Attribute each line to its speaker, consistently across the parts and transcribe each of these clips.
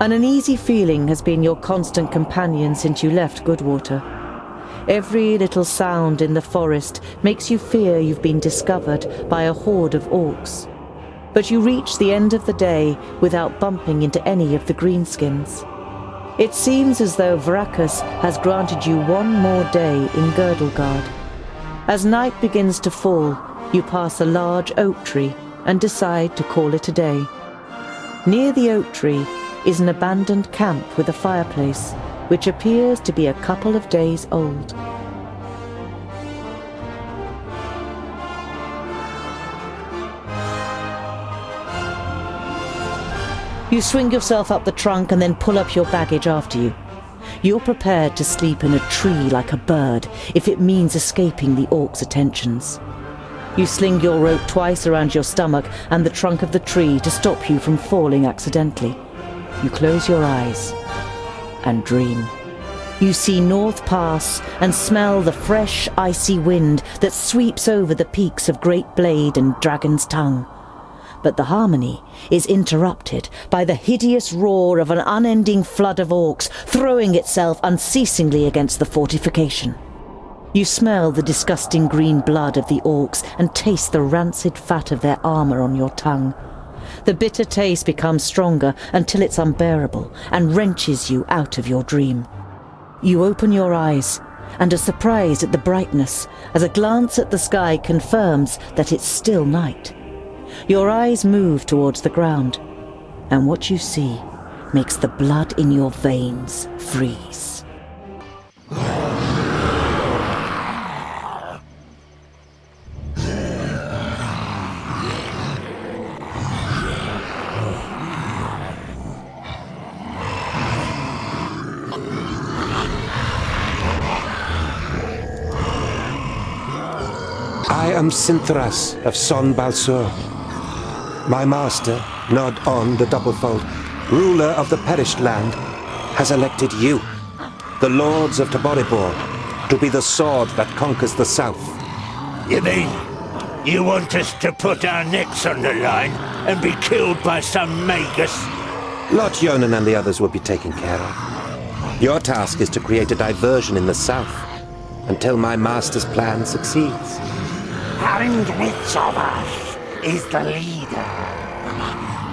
Speaker 1: An uneasy feeling has been your constant companion since you left Goodwater. Every little sound in the forest makes you fear you've been discovered by a horde of orcs. But you reach the end of the day without bumping into any of the greenskins. It seems as though Vrachus has granted you one more day in Girdlegard. As night begins to fall, you pass a large oak tree and decide to call it a day. Near the oak tree is an abandoned camp with a fireplace, which appears to be a couple of days old. You swing yourself up the trunk and then pull up your baggage after you. You're prepared to sleep in a tree like a bird if it means escaping the orcs' attentions. You sling your rope twice around your stomach and the trunk of the tree to stop you from falling accidentally. You close your eyes and dream. You see North Pass and smell the fresh, icy wind that sweeps over the peaks of Great Blade and Dragon's Tongue. But the harmony is interrupted by the hideous roar of an unending flood of orcs throwing itself unceasingly against the fortification. You smell the disgusting green blood of the orcs and taste the rancid fat of their armor on your tongue. The bitter taste becomes stronger until it's unbearable and wrenches you out of your dream. You open your eyes and are surprised at the brightness as a glance at the sky confirms that it's still night. Your eyes move towards the ground, and what you see makes the blood in your veins freeze.
Speaker 2: I am Sinthras of Son Balsur. My master, Nod-On the Doublefold, ruler of the perished land, has elected you, the lords of Taboribor, to be the sword that conquers the south.
Speaker 3: You mean you want us to put our necks on the line and be killed by some magus?
Speaker 2: Lot Yonan and the others will be taken care of. Your task is to create a diversion in the south until my master's plan succeeds.
Speaker 4: And which of us is the leader?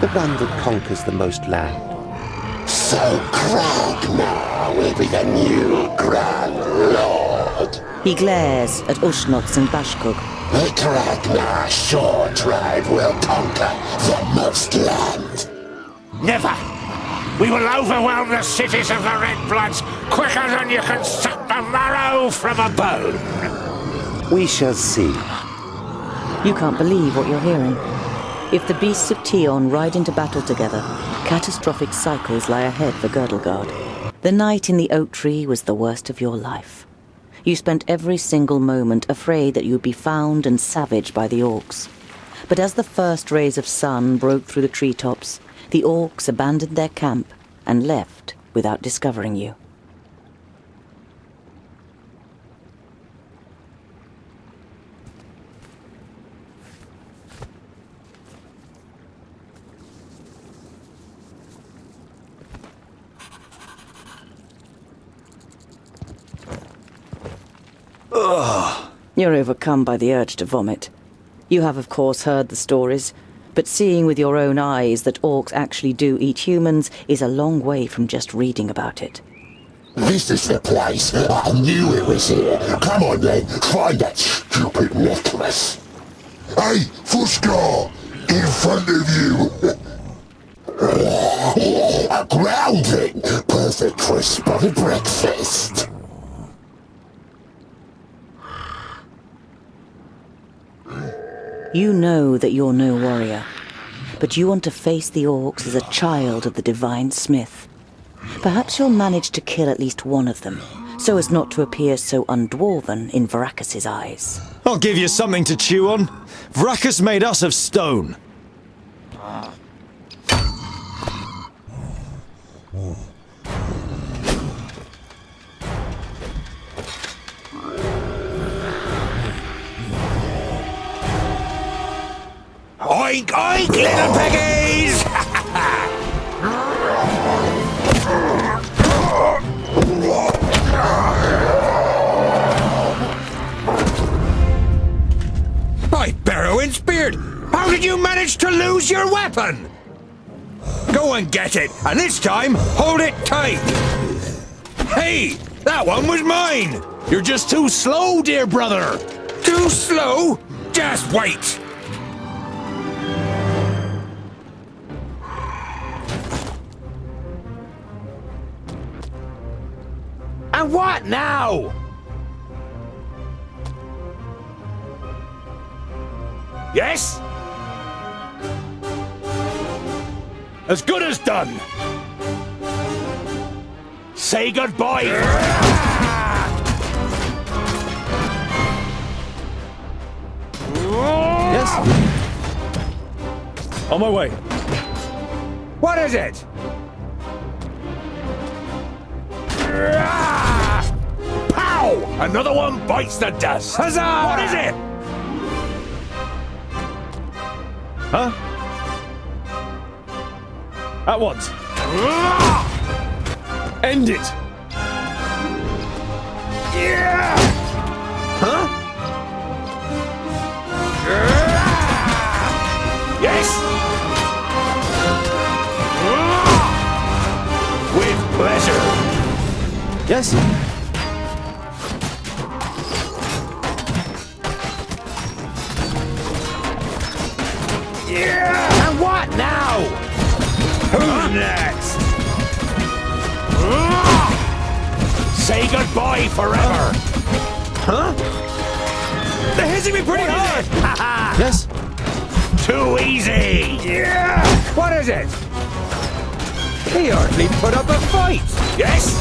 Speaker 2: The one that conquers the most land.
Speaker 4: So Kragnar will be the new Grand Lord.
Speaker 1: He glares at Ushnots and Bashkug.
Speaker 4: The Kragnar Shore tribe will conquer the most land.
Speaker 3: Never! We will overwhelm the cities of the Red Bloods quicker than you can suck the marrow from a bone.
Speaker 2: We shall see.
Speaker 1: You can't believe what you're hearing. If the beasts of Tion ride into battle together, catastrophic cycles lie ahead for Girdlegard. The night in the oak tree was the worst of your life. You spent every single moment afraid that you'd be found and savaged by the orcs. But as the first rays of sun broke through the treetops, the orcs abandoned their camp and left without discovering you. You're overcome by the urge to vomit. You have, of course, heard the stories, but seeing with your own eyes that orcs actually do eat humans is a long way from just reading about it.
Speaker 4: This is the place. I knew it was here. Come on then, find that stupid necklace. Hey, Fuskar! In front of you! A grounding! Perfect for a spotted breakfast!
Speaker 1: You know that you're no warrior, but you want to face the orcs as a child of the Divine Smith. Perhaps you'll manage to kill at least one of them, so as not to appear so undwarven in Vrachus's eyes.
Speaker 5: I'll give you something to chew on. Vrachus made us of stone.
Speaker 3: Oink, oink, little piggies!
Speaker 6: did you manage to lose your weapon? Go and get it, and this time, hold it tight. Hey, that one was mine.
Speaker 3: You're just too slow, dear brother.
Speaker 6: Too slow? Just wait.
Speaker 3: And what now? Yes? As good as done. Say goodbye.
Speaker 5: Yes? On my way.
Speaker 6: What is it?
Speaker 3: Pow! Another one bites the dust.
Speaker 6: Huzzah!
Speaker 3: What is it?
Speaker 5: Huh? At once. End it.
Speaker 6: Yeah! Huh?
Speaker 3: Yes? With pleasure.
Speaker 5: Yes?
Speaker 6: Yeah!
Speaker 3: And what now?
Speaker 6: Who's next?
Speaker 3: Say goodbye forever.
Speaker 6: Huh? They're hitting me pretty hard!
Speaker 5: Yes?
Speaker 3: Too easy.
Speaker 6: Yeah! What is it? He hardly put up a fight!
Speaker 3: Yes?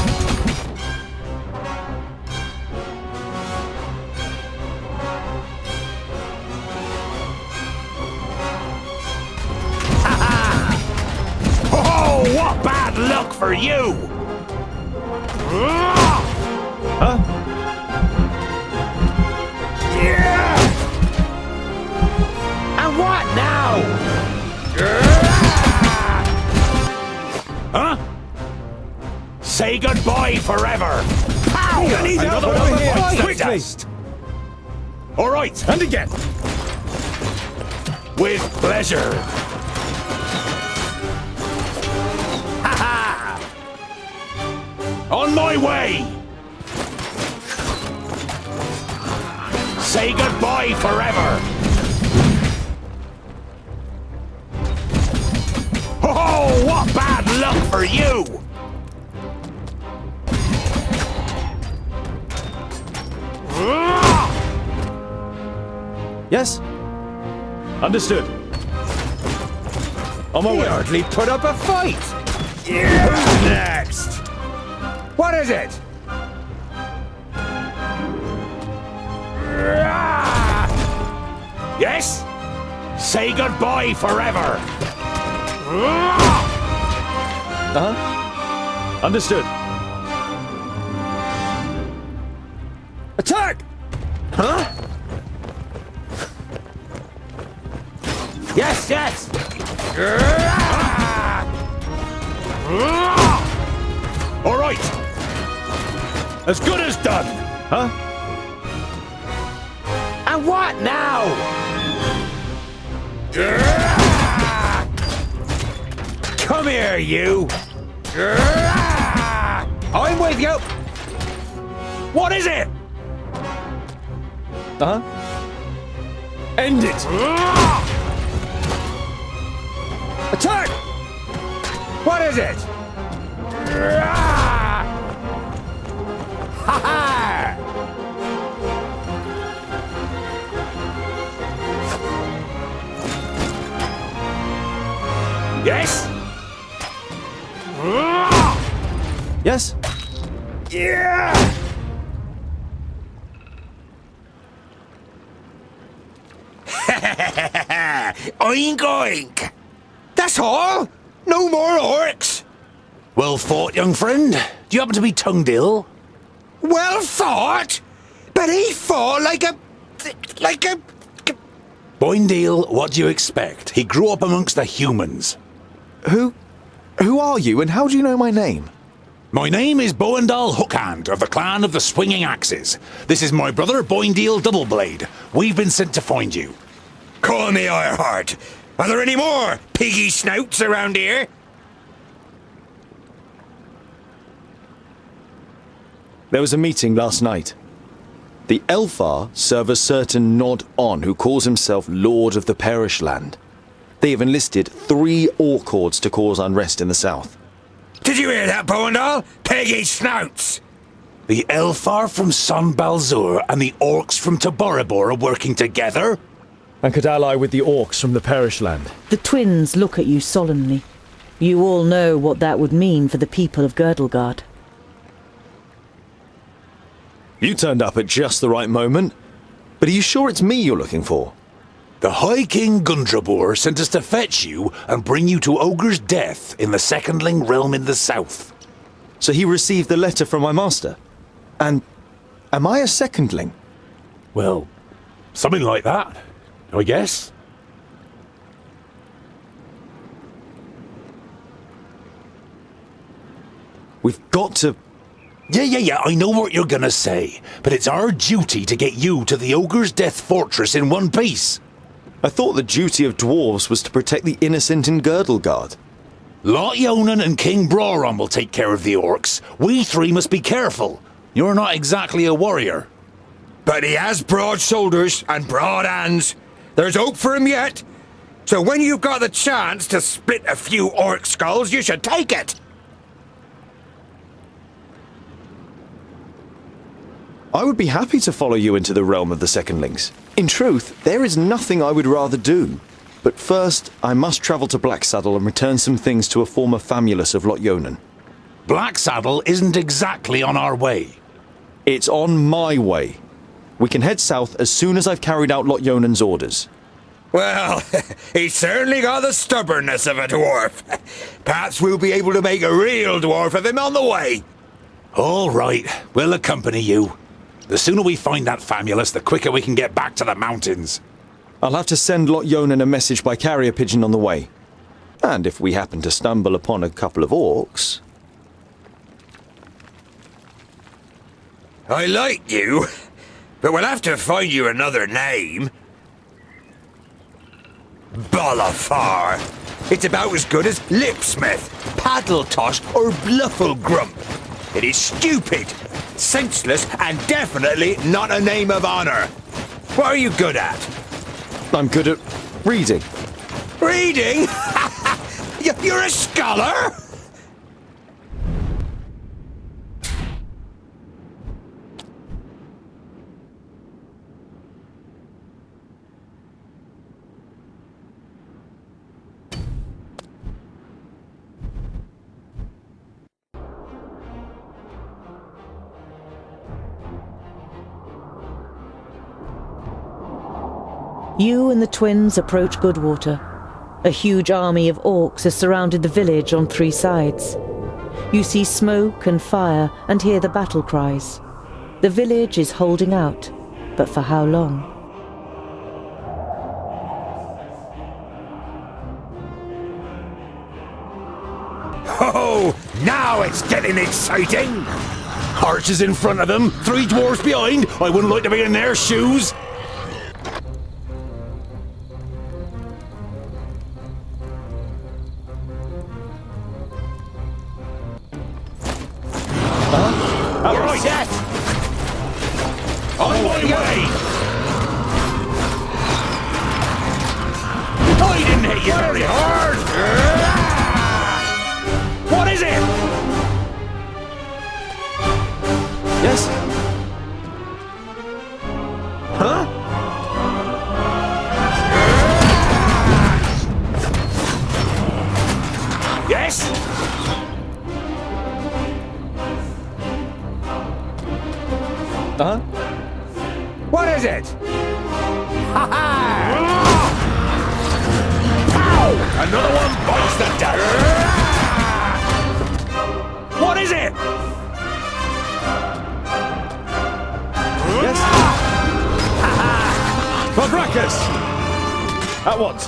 Speaker 3: Oh, what bad luck for you!
Speaker 5: Huh?
Speaker 6: Yeah!
Speaker 3: And what now? Huh? Say goodbye forever. Pow!
Speaker 6: I need help
Speaker 3: Another
Speaker 6: over
Speaker 3: one
Speaker 6: here.
Speaker 3: bites the
Speaker 6: Quickly.
Speaker 3: dust. All right,
Speaker 5: And again.
Speaker 3: with pleasure. Ha ha! On my way. Say goodbye forever. Oh, what bad luck for you!
Speaker 5: Yes? Understood. On my
Speaker 6: He
Speaker 5: way.
Speaker 6: hardly put up a fight! Yeah! Who's next? What is it?
Speaker 3: Yes? Say goodbye forever.
Speaker 5: Uh-huh. Understood.
Speaker 6: Attack! Huh?
Speaker 3: Yes, yes! All right. As good as done.
Speaker 5: Huh?
Speaker 3: And what now?
Speaker 6: Come here, you! I'm with you!
Speaker 3: What is it?
Speaker 5: Uh-huh. End it.
Speaker 6: Attack! What is it?
Speaker 3: Ha ha! Yes?
Speaker 5: Yes?
Speaker 6: Yeah!
Speaker 3: Oink oink!
Speaker 6: That's all? No more orcs?
Speaker 3: Well fought, young friend. Do you happen to be tongued ill?
Speaker 6: Well fought? But he fought like a...
Speaker 3: Boindale, what do you expect? He grew up amongst the humans.
Speaker 5: Who are you and how do you know my name?
Speaker 3: My name is Boindal Hookhand of the clan of the Swinging Axes. This is my brother Boindale Doubleblade. We've been sent to find you.
Speaker 6: Call me Ironheart. Are there any more piggy snouts around here?
Speaker 5: There was a meeting last night. The Elfar serve a certain Nod On who calls himself Lord of the Perish Land. They have enlisted 3 Orc hordes to cause unrest in the south.
Speaker 6: Did you hear that, Boandal? Piggy snouts!
Speaker 3: The Elfar from Son Balzur and the Orcs from Taboribor are working together?
Speaker 5: And could ally with the Orcs from the Perish Land.
Speaker 1: The twins look at you solemnly. You all know what that would mean for the people of Girdlegard.
Speaker 5: You turned up at just the right moment. But are you sure it's me you're looking for?
Speaker 3: The High King Gundrabor sent us to fetch you and bring you to Ogre's death in the Secondling realm in the south.
Speaker 5: So he received the letter from my master. And am I a secondling?
Speaker 3: Well, something like that, I guess.
Speaker 5: We've got to...
Speaker 3: Yeah, I know what you're gonna say, but it's our duty to get you to the Ogre's Death Fortress in one piece.
Speaker 5: I thought the duty of dwarves was to protect the innocent in Girdlegard.
Speaker 3: Lot Yonan and King Broron will take care of the Orcs. We 3 must be careful. You're not exactly a warrior.
Speaker 6: But he has broad shoulders and broad hands. There's hope for him yet. So when you've got the chance to split a few orc skulls, you should take it.
Speaker 5: I would be happy to follow you into the realm of the secondlings. In truth, there is nothing I would rather do. But first, I must travel to Blacksaddle and return some things to a former famulus of Lot Yonan.
Speaker 3: Blacksaddle isn't exactly on our way.
Speaker 5: It's on my way. We can head south as soon as I've carried out Lot Yonan's orders.
Speaker 6: Well, he's certainly got the stubbornness of a dwarf. Perhaps we'll be able to make a real dwarf of him on the way.
Speaker 3: All right, we'll accompany you. The sooner we find that famulus, the quicker we can get back to the mountains.
Speaker 5: I'll have to send Lot Yonan a message by carrier pigeon on the way. And if we happen to stumble upon a couple of orcs...
Speaker 6: I like you, but we'll have to find you another name. Bolafar. It's about as good as Lipsmith, Paddletosh, or Blufflegrump. It is stupid, senseless, and definitely not a name of honor. What are you good at?
Speaker 5: I'm good at reading.
Speaker 6: Reading? You're a scholar?
Speaker 1: You and the twins approach Goodwater. A huge army of orcs has surrounded the village on 3 sides. You see smoke and fire and hear the battle cries. The village is holding out, but for how long?
Speaker 3: Oh, now it's getting exciting! Archers in front of them, 3 dwarves behind. I wouldn't like to be in their shoes. All right, yes! On my way! I didn't hit you very hard! What is it?
Speaker 5: Yes?
Speaker 3: Huh? Yes?
Speaker 5: Uh-huh.
Speaker 6: What is it?
Speaker 3: Ha ha! Pow! Another one bites the dust! What is it?
Speaker 5: Yes? Quadracus! At once.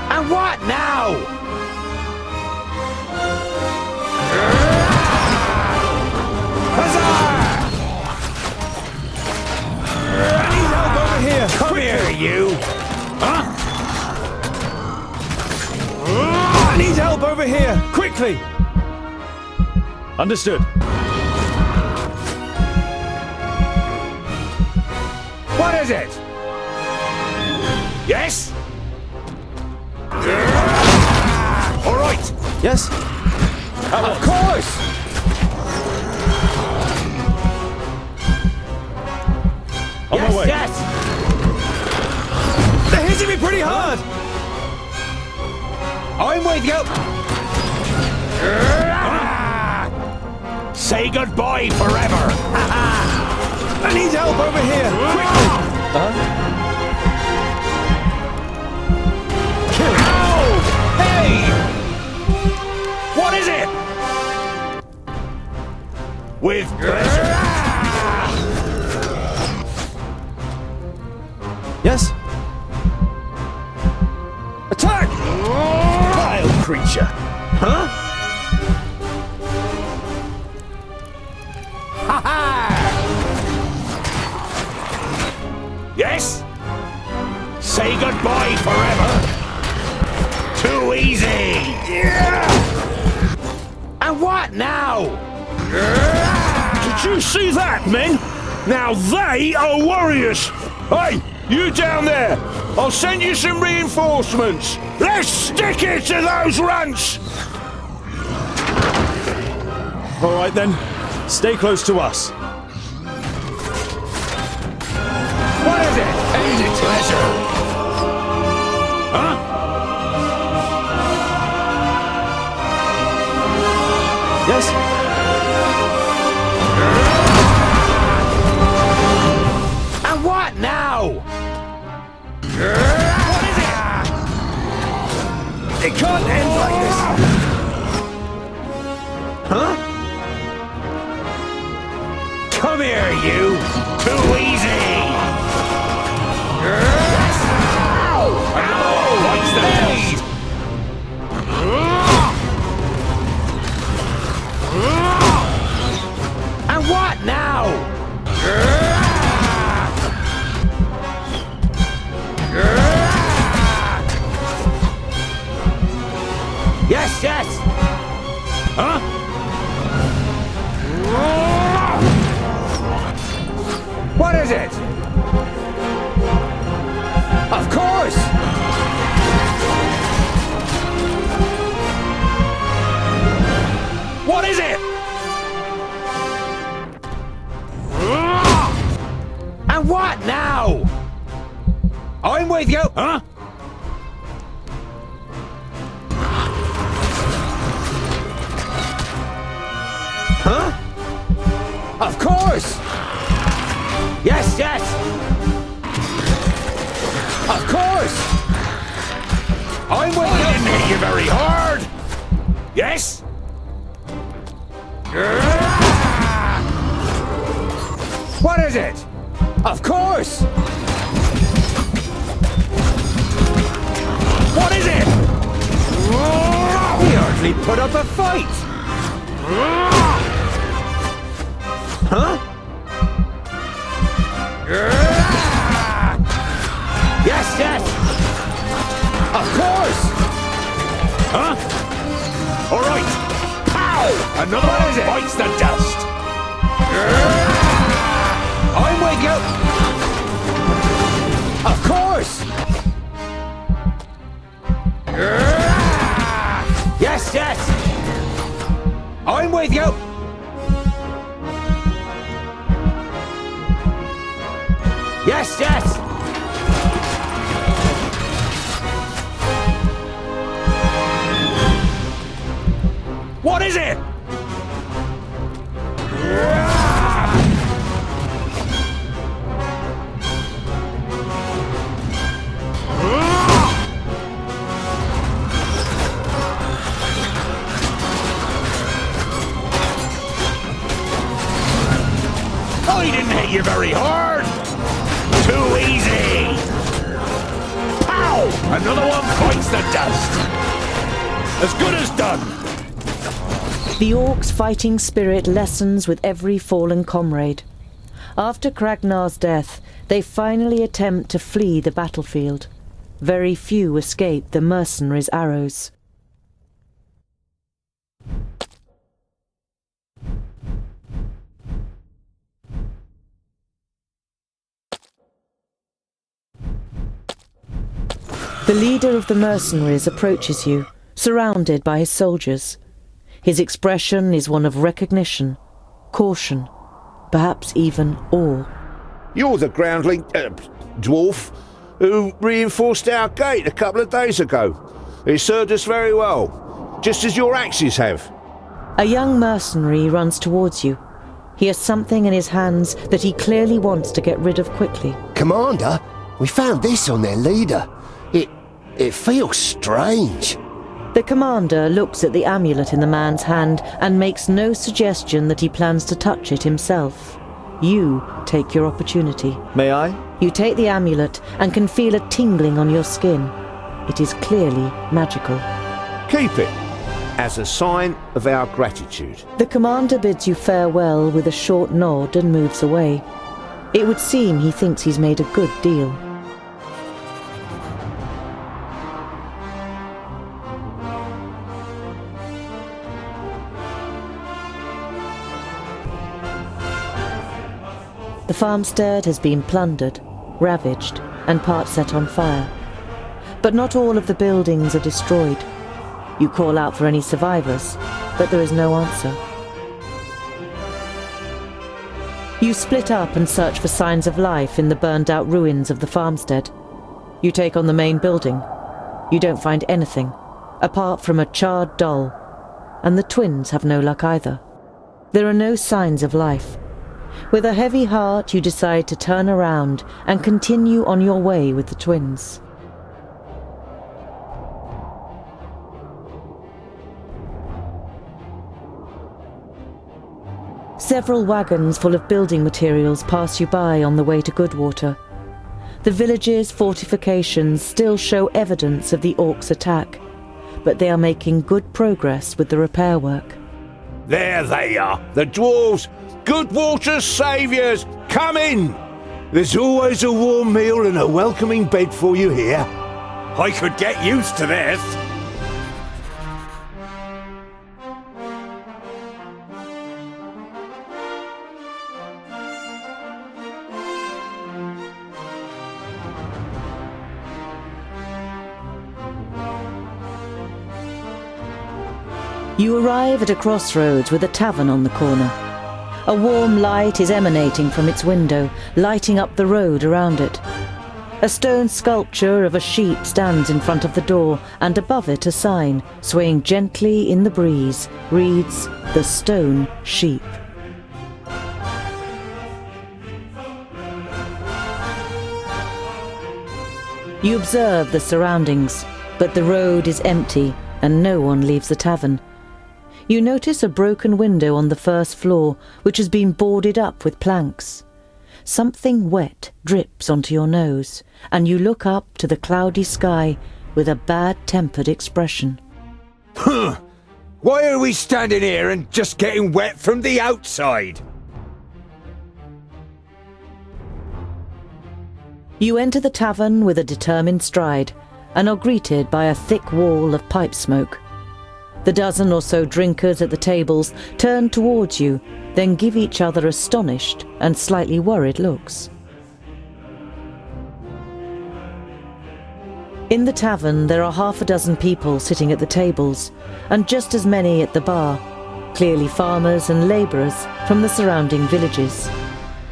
Speaker 3: And what now?
Speaker 5: Help over here!
Speaker 3: Come here, you! Huh?
Speaker 5: over here! Quickly! Understood.
Speaker 3: What is it? Yes? All right.
Speaker 5: Yes?
Speaker 3: Of course.
Speaker 5: On my way.
Speaker 3: Yes.
Speaker 5: They're hitting me pretty hard!
Speaker 3: I'm with you. Say goodbye forever.
Speaker 5: I need help over here! Quickly! Kill him!
Speaker 3: Ow! Hey! What is it? With pleasure.
Speaker 5: Yes? Attack! Vile creature!
Speaker 3: Huh? Ha ha! Yes? Say goodbye forever. Too easy. Yeah. And what now?
Speaker 7: Did you see that, men? Now they are warriors! Hey, you down there! I'll send you some reinforcements! Let's stick it to those runts!
Speaker 5: All right then, stay close to us.
Speaker 3: What is it? Any pleasure? Huh?
Speaker 5: Yes?
Speaker 3: And what now? What is it? It can't end like this. Huh? Come here, you. Too easy. What's the lead? And what now? Yes, yes. Huh? What is it? Of course! What is it? And what now? I'm with you! Huh? Huh? Of course! Yes, yes! Of course! I'm with you! I didn't hit you very hard! Yes? What is it? Of course! What is it? He hardly put up a fight! Huh? Yes, yes! Of course! Huh? All right! Pow! Another one bites the dust! I'm with you! Of course! Yes, yes! I'm with you! Yes, yes! What is it? I didn't hit you very hard. Too easy. Pow! Another one bites the dust. As good as done.
Speaker 1: The Orcs' fighting spirit lessens with every fallen comrade. After Kragnar's death, they finally attempt to flee the battlefield. Very few escape the mercenaries' arrows. The leader of the mercenaries approaches you, surrounded by his soldiers. His expression is one of recognition, caution, perhaps even awe.
Speaker 7: You're the groundling dwarf who reinforced our gate a couple of days ago. It served us very well, just as your axes have.
Speaker 1: A young mercenary runs towards you. He has something in his hands that he clearly wants to get rid of quickly.
Speaker 8: Commander, we found this on their leader. It feels strange.
Speaker 1: The commander looks at the amulet in the man's hand and makes no suggestion that he plans to touch it himself. You take your opportunity.
Speaker 5: May I?
Speaker 1: You take the amulet and can feel a tingling on your skin. It is clearly magical.
Speaker 7: Keep it, as a sign of our gratitude.
Speaker 1: The commander bids you farewell with a short nod and moves away. It would seem he thinks he's made a good deal. The farmstead has been plundered, ravaged, and part set on fire. But not all of the buildings are destroyed. You call out for any survivors, but there is no answer. You split up and search for signs of life in the burned-out ruins of the farmstead. You take on the main building. You don't find anything, apart from a charred doll, and the twins have no luck either. There are no signs of life. With a heavy heart, you decide to turn around and continue on your way with the twins. Several wagons full of building materials pass you by on the way to Goodwater. The village's fortifications still show evidence of the Orcs' attack, but they are making good progress with the repair work.
Speaker 7: There they are, the dwarves, Goodwater's saviours, come in! There's always a warm meal and a welcoming bed for you here.
Speaker 6: I could get used to this.
Speaker 1: You arrive at a crossroads with a tavern on the corner. A warm light is emanating from its window, lighting up the road around it. A stone sculpture of a sheep stands in front of the door, and above it a sign, swaying gently in the breeze, reads, "The Stone Sheep." You observe the surroundings, but the road is empty and no one leaves the tavern. You notice a broken window on the first floor, which has been boarded up with planks. Something wet drips onto your nose, and you look up to the cloudy sky with a bad-tempered expression.
Speaker 6: Why are we standing here and just getting wet from the outside?
Speaker 1: You enter the tavern with a determined stride, and are greeted by a thick wall of pipe smoke. The dozen or so drinkers at the tables turn towards you, then give each other astonished and slightly worried looks. In the tavern, there are half a dozen people sitting at the tables, and just as many at the bar, clearly farmers and labourers from the surrounding villages.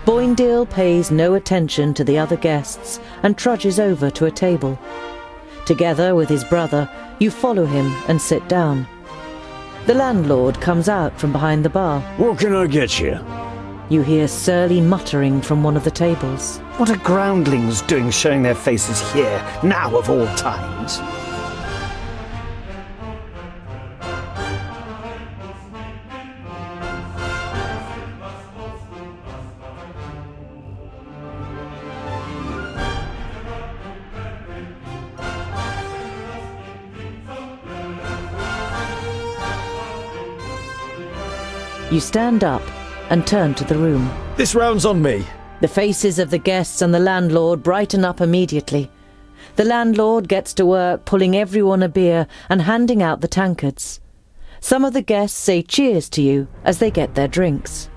Speaker 1: Boindale pays no attention to the other guests and trudges over to a table. Together with his brother, you follow him and sit down. The landlord comes out from behind the bar.
Speaker 9: What can I get you?
Speaker 1: You hear surly muttering from one of the tables.
Speaker 9: What are groundlings doing showing their faces here, now of all times?
Speaker 1: You stand up and turn to the room.
Speaker 5: This round's on me.
Speaker 1: The faces of the guests and the landlord brighten up immediately. The landlord gets to work pulling everyone a beer and handing out the tankards. Some of the guests say cheers to you as they get their drinks.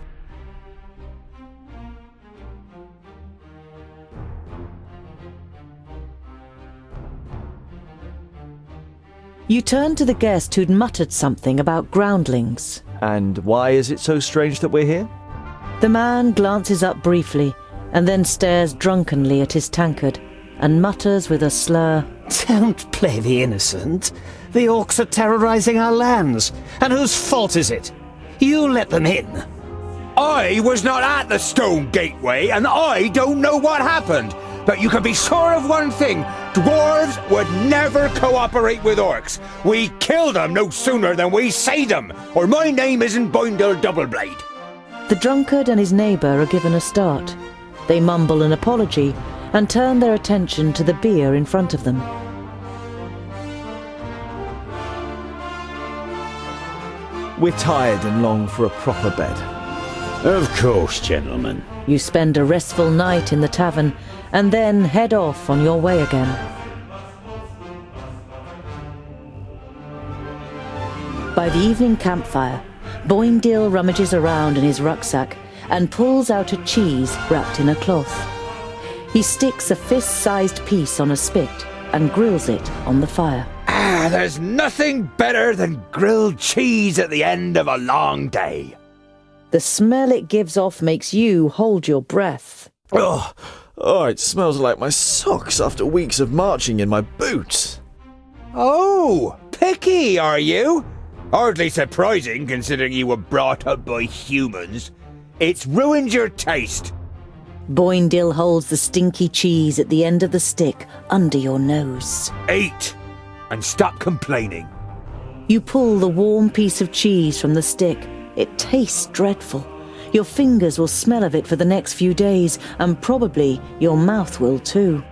Speaker 1: You turned to the guest who'd muttered something about groundlings.
Speaker 10: And why is it so strange that we're here?
Speaker 1: The man glances up briefly and then stares drunkenly at his tankard and mutters with a slur,
Speaker 9: Don't play the innocent. The Orcs are terrorizing our lands. And whose fault is it? You let them in.
Speaker 6: I was not at the stone gateway, and I don't know what happened. But you can be sure of one thing. Dwarves would never cooperate with Orcs. We kill them no sooner than we say them, or my name isn't Boindle Doubleblade.
Speaker 1: The drunkard and his neighbour are given a start. They mumble an apology and turn their attention to the beer in front of them.
Speaker 10: We're tired and long for a proper bed.
Speaker 7: Of course, gentlemen.
Speaker 1: You spend a restful night in the tavern and then head off on your way again. By the evening campfire, Boindil rummages around in his rucksack and pulls out a cheese wrapped in a cloth. He sticks a fist-sized piece on a spit and grills it on the fire.
Speaker 6: There's nothing better than grilled cheese at the end of a long day.
Speaker 1: The smell it gives off makes you hold your breath.
Speaker 10: Oh, it smells like my socks after weeks of marching in my boots.
Speaker 6: Oh, picky, are you? Hardly surprising, considering you were brought up by humans. It's ruined your taste.
Speaker 1: Boindil holds the stinky cheese at the end of the stick under your nose.
Speaker 6: Eat, and stop complaining.
Speaker 1: You pull the warm piece of cheese from the stick. It tastes dreadful. Your fingers will smell of it for the next few days, and probably your mouth will too.